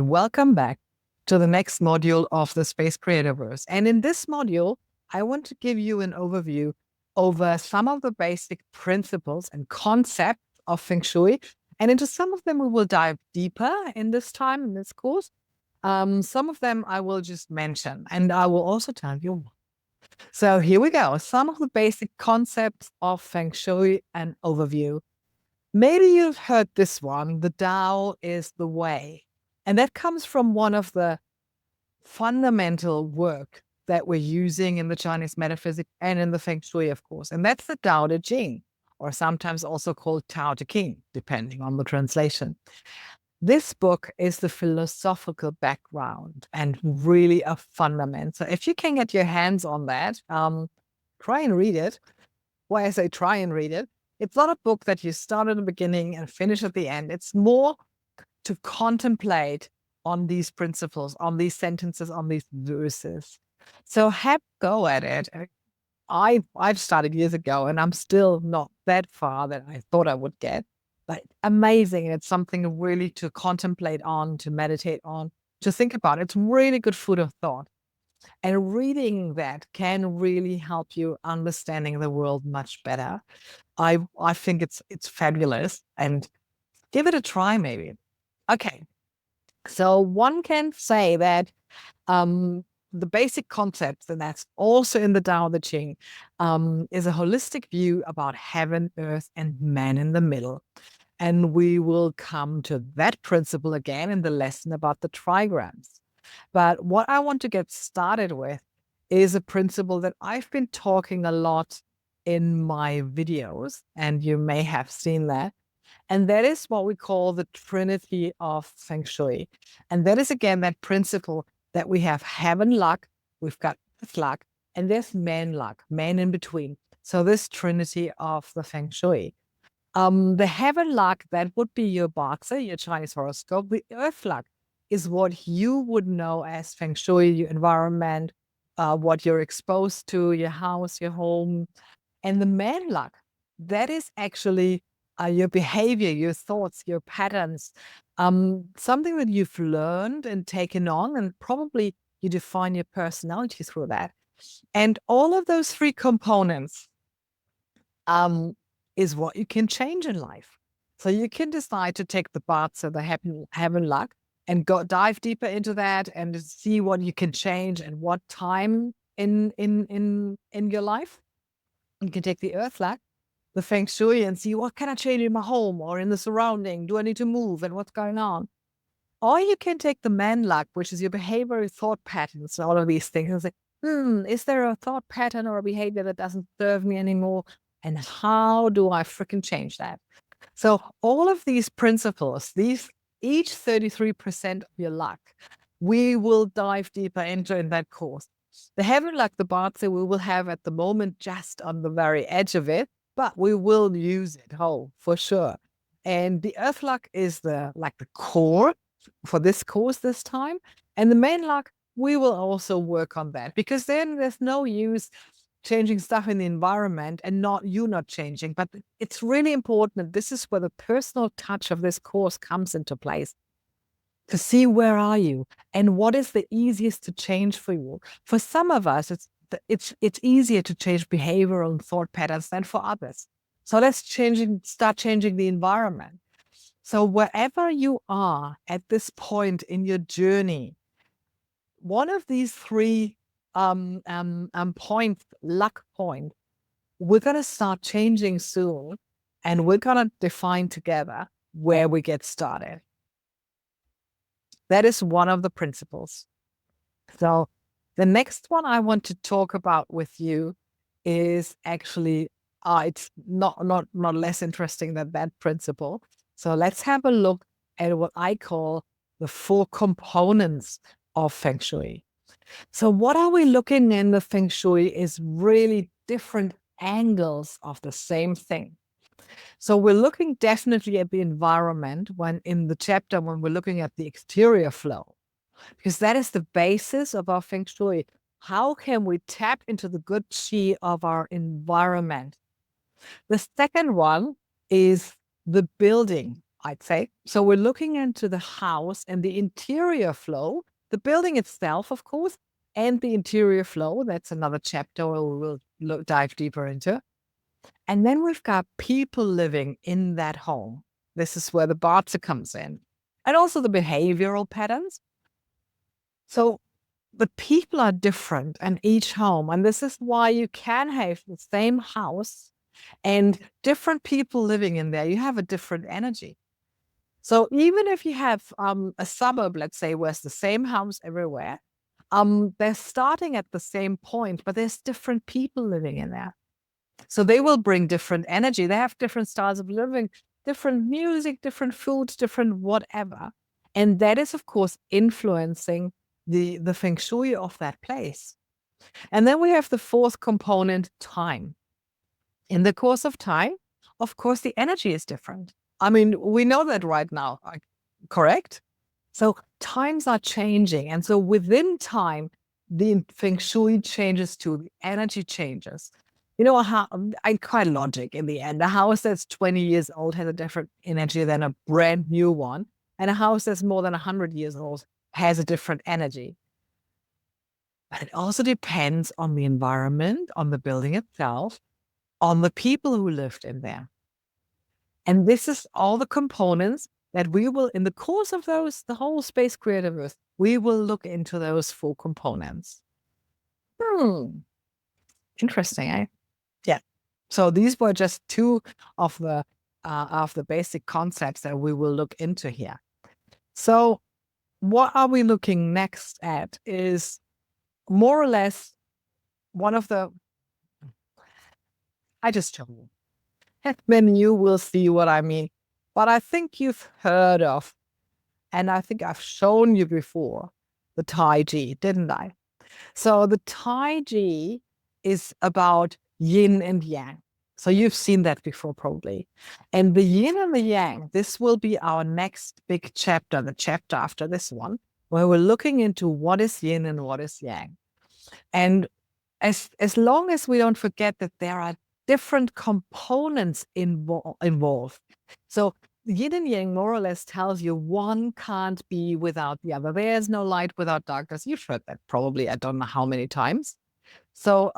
Welcome back to the next module of the Space Creativerse. And in this module, I want to give you an overview over some of the basic principles and concepts of Feng Shui. And into some of them, we will dive deeper in this time, in this course. Some of them I will just mention, and I will also tell you. So here we go. Some of the basic concepts of Feng Shui and overview. Maybe you've heard this one, the Tao is the way. And that comes from one of the fundamental work that we're using in the Chinese metaphysics and in the Feng Shui, of course. And that's the Dao De Jing, or sometimes also called Tao Te Ching, depending on the translation. This book is the philosophical background and really a fundament. So if you can get your hands on that, try and read it. Why I say try and read it, it's not a book that you start at the beginning and finish at the end. It's more to contemplate on these principles, on these sentences, on these verses. So have a go at it. I've started years ago and I'm still not that far that I thought I would get, but amazing. It's something really to contemplate on, to meditate on, to think about. It's really good food of thought. And reading that can really help you understanding the world much better. I think it's fabulous, and give it a try maybe. Okay, so one can say that the basic concept, and that's also in the Tao Te Ching, is a holistic view about heaven, earth, and man in the middle. And we will come to that principle again in the lesson about the trigrams. But what I want to get started with is a principle that I've been talking a lot in my videos, and you may have seen that. And that is what we call the Trinity of Feng Shui. And that is, again, that principle that we have heaven luck, we've got earth luck, and there's man luck, man in between. So this Trinity of the Feng Shui. The heaven luck, that would be your BaZi, your Chinese horoscope. The earth luck is what you would know as Feng Shui, your environment, what you're exposed to, your house, your home. And the man luck, that is actually your behavior, your thoughts, your patterns, something that you've learned and taken on, and probably you define your personality through that. And all of those three components is what you can change in life. So you can decide to take the BaZi, the heaven luck, and go dive deeper into that and see what you can change and what time in your life. You can take the earth luck, the Feng Shui, and see what can I change in my home or in the surrounding? Do I need to move and what's going on? Or you can take the man luck, which is your behavior, thought patterns, all of these things, and say, is there a thought pattern or a behavior that doesn't serve me anymore? And how do I freaking change that? So all of these principles, each 33% of your luck, we will dive deeper into in that course. The heaven luck, the BaZi, we will have at the moment just on the very edge of it, but we will use it whole for sure. And the earth luck is the core for this course this time. And the main luck, we will also work on that, because then there's no use changing stuff in the environment and not changing. But it's really important, and this is where the personal touch of this course comes into place, to see where are you and what is the easiest to change for you. For some of us, it's easier to change behavioral and thought patterns than for others. So let's start changing the environment. So wherever you are at this point in your journey, one of these three points, luck point, we're going to start changing soon, and we're going to define together where we get started. That is one of the principles. So the next one I want to talk about with you is actually, it's not less interesting than that principle. So let's have a look at what I call the 4 components of Feng Shui. So what are we looking in the Feng Shui is really different angles of the same thing. So we're looking definitely at the environment when we're looking at the exterior flow, because that is the basis of our Feng Shui. How can we tap into the good qi of our environment? The second one is the building I'd say. So we're looking into the house and the interior flow, the building itself, of course, and the interior flow. That's another chapter where we will dive deeper into. And then we've got people living in that home. This is where the BaZi comes in. And also the behavioral patterns. So the people are different in each home. And this is why you can have the same house and different people living in there. You have a different energy. So even if you have a suburb, let's say, where it's the same house everywhere, they're starting at the same point, but there's different people living in there. So they will bring different energy. They have different styles of living, different music, different foods, different whatever. And that is, of course, influencing the Feng Shui of that place. And then we have the fourth component, time. In the course of time, of course, the energy is different. I mean, we know that right now, correct? So times are changing. And so within time, the Feng Shui changes too, the energy changes. You know, I quite logic in the end. A house that's 20 years old has a different energy than a brand new one. And a house that's more than 100 years old has a different energy. But it also depends on the environment, on the building itself, on the people who lived in there. And this is all the components that we will, in the course of the whole Space Creative Earth, we will look into those 4 components. Interesting, eh? Yeah. So these were just 2 of the basic concepts that we will look into here. So what are we looking next at is more or less one of the, I just told you. Then you will see what I mean. But I think you've heard of, and I think I've shown you before, the Tai Chi, didn't I? So the Tai Chi is about yin and yang. So you've seen that before, probably. And the yin and the yang, this will be our next big chapter, the chapter after this one, where we're looking into what is yin and what is yang. And as long as we don't forget that there are different components involved. So yin and yang more or less tells you one can't be without the other. There's no light without darkness. You've heard that probably, I don't know how many times. So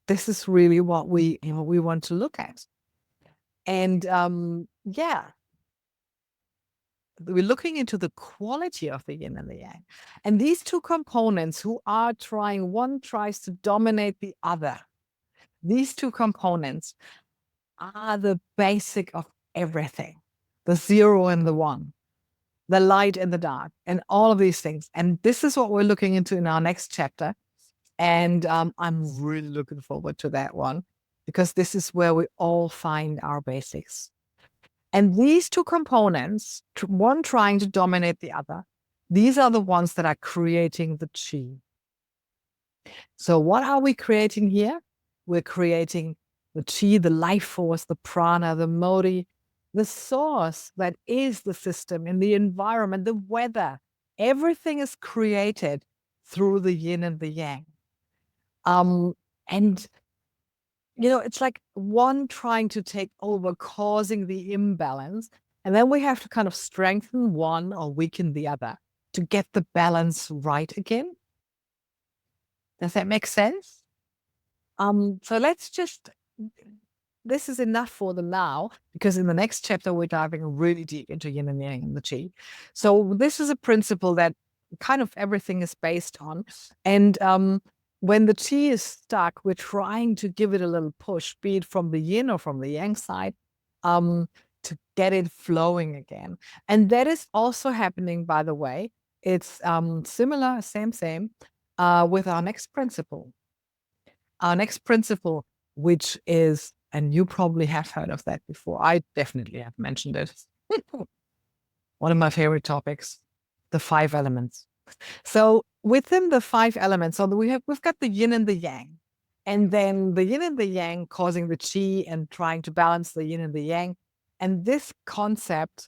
this is really what we want to look at. And yeah, we're looking into the quality of the yin and the yang. And these 2 components who are trying, one tries to dominate the other. These 2 components are the basic of everything, the 0 and the 1, the light and the dark, and all of these things. And this is what we're looking into in our next chapter. And I'm really looking forward to that one, because this is where we all find our basics. And these 2 components, one trying to dominate the other, these are the ones that are creating the chi. So what are we creating here? We're creating the chi, the life force, the prana, the modi, the source that is the system and the environment, the weather. Everything is created through the yin and the yang. And it's like one trying to take over, causing the imbalance. And then we have to kind of strengthen one or weaken the other to get the balance right again. Does that make sense? So this is enough for the now, because in the next chapter, we're diving really deep into yin and yang and the chi. So this is a principle that kind of everything is based on. And when the chi is stuck, we're trying to give it a little push, be it from the yin or from the yang side, to get it flowing again. And that is also happening, by the way. It's similar, same, with our next principle. Our next principle, which is, and you probably have heard of that before. I definitely have mentioned it. One of my favorite topics, the 5 elements. So within the 5 elements, so we've got the yin and the yang, and then the yin and the yang causing the chi and trying to balance the yin and the yang. And this concept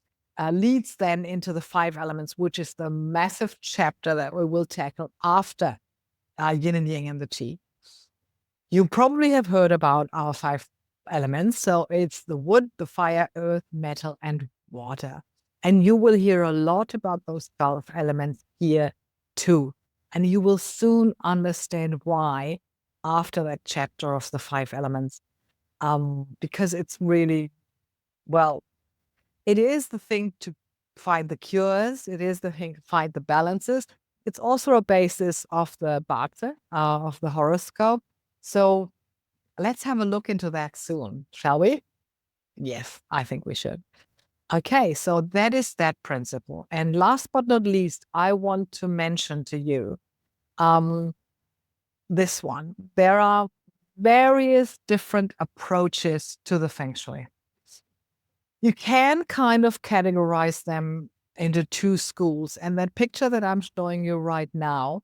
leads then into the 5 elements, which is the massive chapter that we will tackle after yin and yang and the chi. You probably have heard about our 5 elements. So it's the wood, the fire, earth, metal, and water. And you will hear a lot about those 12 elements here too. And you will soon understand why after that chapter of the 5 elements. Because it's really, well, it is the thing to find the cures. It is the thing to find the balances. It's also a basis of the BaZi, of the horoscope. So let's have a look into that soon, shall we? Yes, I think we should. Okay, so that is that principle. And last but not least, I want to mention to you this one. There are various different approaches to the Feng Shui. You can kind of categorize them into 2 schools. And that picture that I'm showing you right now,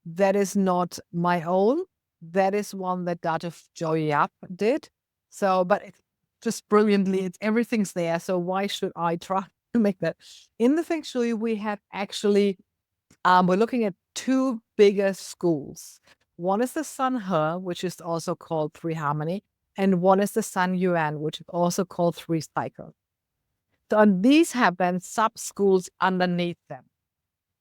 that is not my own. That is one that Dr. Joy Yap did. So, but it's just brilliantly, everything's there. So why should I try to make that? In the Feng Shui, we have actually, we're looking at 2 bigger schools. One is the Sun He, which is also called 3 harmony, and one is the Sun Yuan, which is also called 3 cycle. So these have then sub-schools underneath them.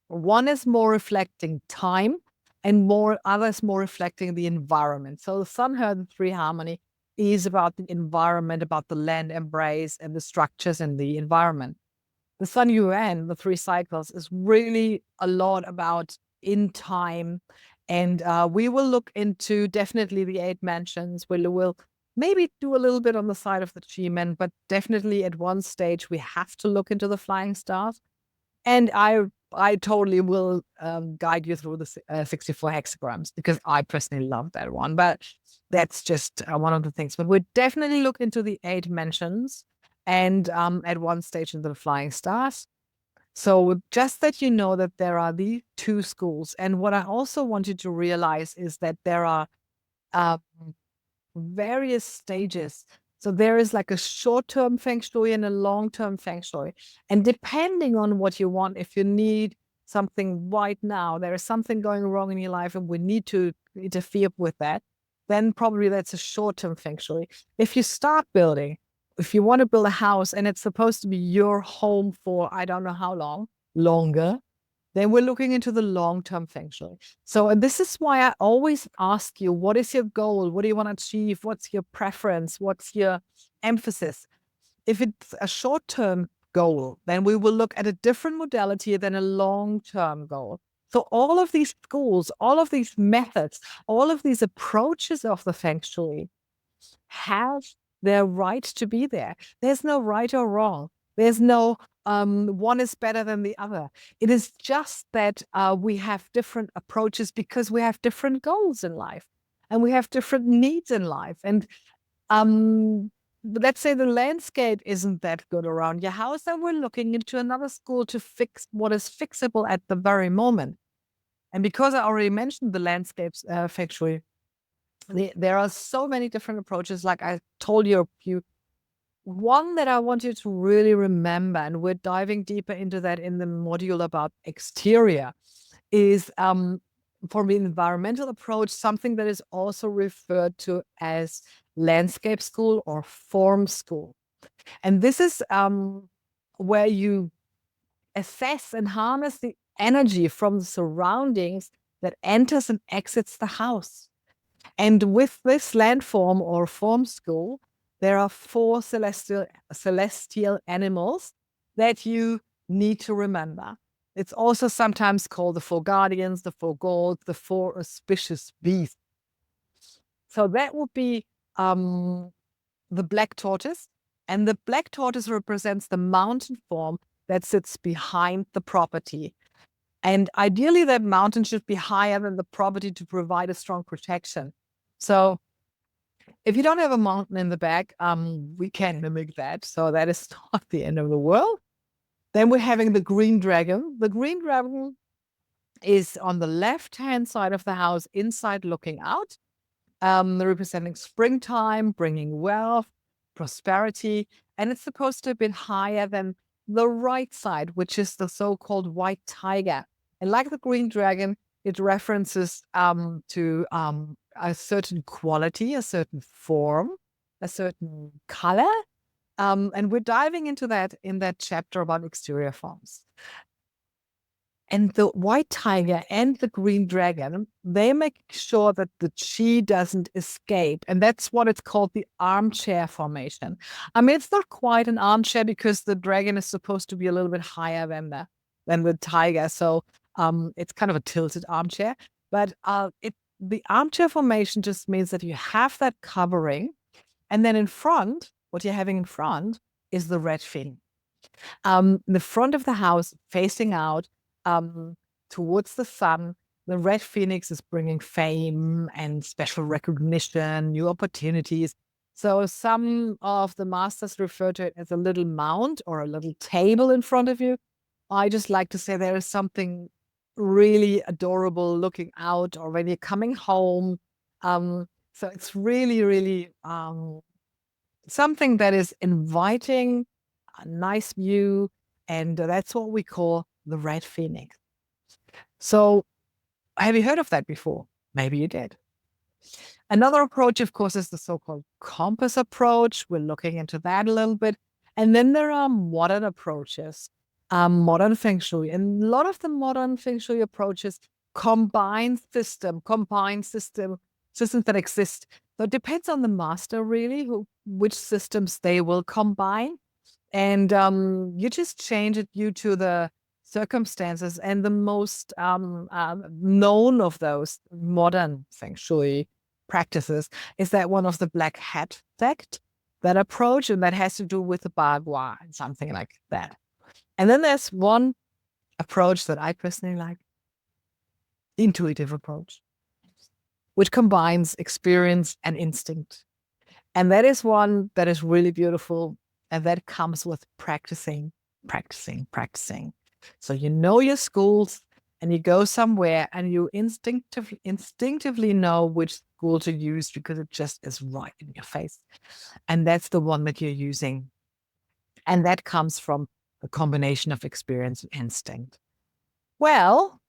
One is more reflecting time, and others more reflecting the environment. So the Sun He, the 3 harmony, is about the environment, about the land embrace and the structures in the environment. The Sun Yuan, the 3 cycles, is really a lot about in time. And we will look into definitely the 8 mansions. We'll maybe do a little bit on the side of the G-men, but definitely at one stage we have to look into the flying stars. And I totally will guide you through the 64 hexagrams because I personally love that one. But that's just one of the things. But we'll definitely look into the 8 mansions and at one stage into the flying stars. So just that you know that there are these 2 schools. And what I also want you to realize is that there are various stages. So there is like a short-term Feng Shui and a long-term Feng Shui. And depending on what you want, if you need something right now, there is something going wrong in your life and we need to interfere with that, then probably that's a short-term Feng Shui. If you start building, if you want to build a house and it's supposed to be your home for I don't know how long, longer, then we're looking into the long-term Feng Shui. So this is why I always ask you, what is your goal? What do you want to achieve? What's your preference? What's your emphasis? If it's a short-term goal, then we will look at a different modality than a long-term goal. So all of these schools, all of these methods, all of these approaches of the Feng Shui have their right to be there. There's no right or wrong. There's no one is better than the other. It is just that we have different approaches because we have different goals in life and we have different needs in life. And let's say the landscape isn't that good around your house, then we're looking into another school to fix what is fixable at the very moment. And because I already mentioned the landscapes Feng Shui, there are so many different approaches. Like I told you, one that I want you to really remember, and we're diving deeper into that in the module about exterior, is for the environmental approach, something that is also referred to as landscape school or form school. And this is where you assess and harness the energy from the surroundings that enters and exits the house. And with this landform or form school, there are 4 celestial animals that you need to remember. It's also sometimes called the 4 guardians, the 4 gods, the 4 auspicious beasts. So that would be the black tortoise. And the black tortoise represents the mountain form that sits behind the property. And ideally, that mountain should be higher than the property to provide a strong protection. So if you don't have a mountain in the back, we can mimic that. So that is not the end of the world. Then we're having the green dragon. The green dragon is on the left-hand side of the house, inside looking out, representing springtime, bringing wealth, prosperity. And it's supposed to be higher than the right side, which is the so-called white tiger. And like the green dragon, it references to a certain quality, a certain form, a certain color, And we're diving into that in that chapter about exterior forms. And the white tiger and the green dragon, they make sure that the chi doesn't escape. And that's what it's called, the armchair formation. I mean, it's not quite an armchair because the dragon is supposed to be a little bit higher than the tiger. So it's kind of a tilted armchair. But the armchair formation just means that you have that covering. And then in front, what you're having in front is the red fin. The front of the house facing out towards the sun, the red phoenix is bringing fame and special recognition, new opportunities. So some of the masters refer to it as a little mount or a little table in front of you. I just like to say there is something really adorable looking out or when you're coming home. So it's really, really something that is inviting, a nice view, and that's what we call the red phoenix. So, have you heard of that before? Maybe you did. Another approach, of course, is the so-called compass approach. We're looking into that a little bit. And then there are modern approaches, modern Feng Shui. And a lot of the modern Feng Shui approaches combine systems that exist. So it depends on the master, really, which systems they will combine. And you just change it due to the circumstances. And the most known of those modern Feng Shui practices is that one of the black hat sect, that approach, and that has to do with the Bagua and something like that. And then there's one approach that I personally like, the intuitive approach, which combines experience and instinct. And that is one that is really beautiful. And that comes with practicing. So you know your schools and you go somewhere and you instinctively know which school to use because it just is right in your face. And that's the one that you're using. And that comes from a combination of experience and instinct. Well,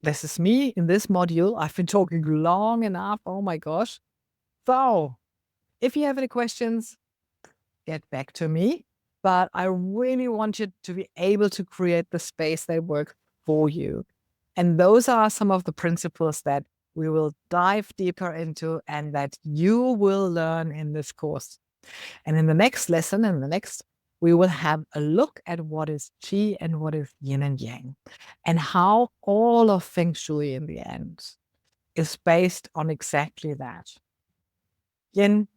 this is me in this module. I've been talking long enough. Oh my gosh. So if you have any questions, get back to me. But I really want you to be able to create the space that works for you. And those are some of the principles that we will dive deeper into and that you will learn in this course. And in the next lesson, we will have a look at what is Qi and what is Yin and Yang, and how all of Feng Shui in the end is based on exactly that. Yin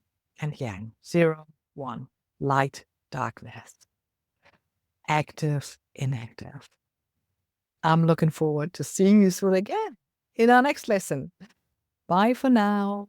and Yang, 0, 1, light, darkness, active, inactive. I'm looking forward to seeing you soon again in our next lesson. Bye for now.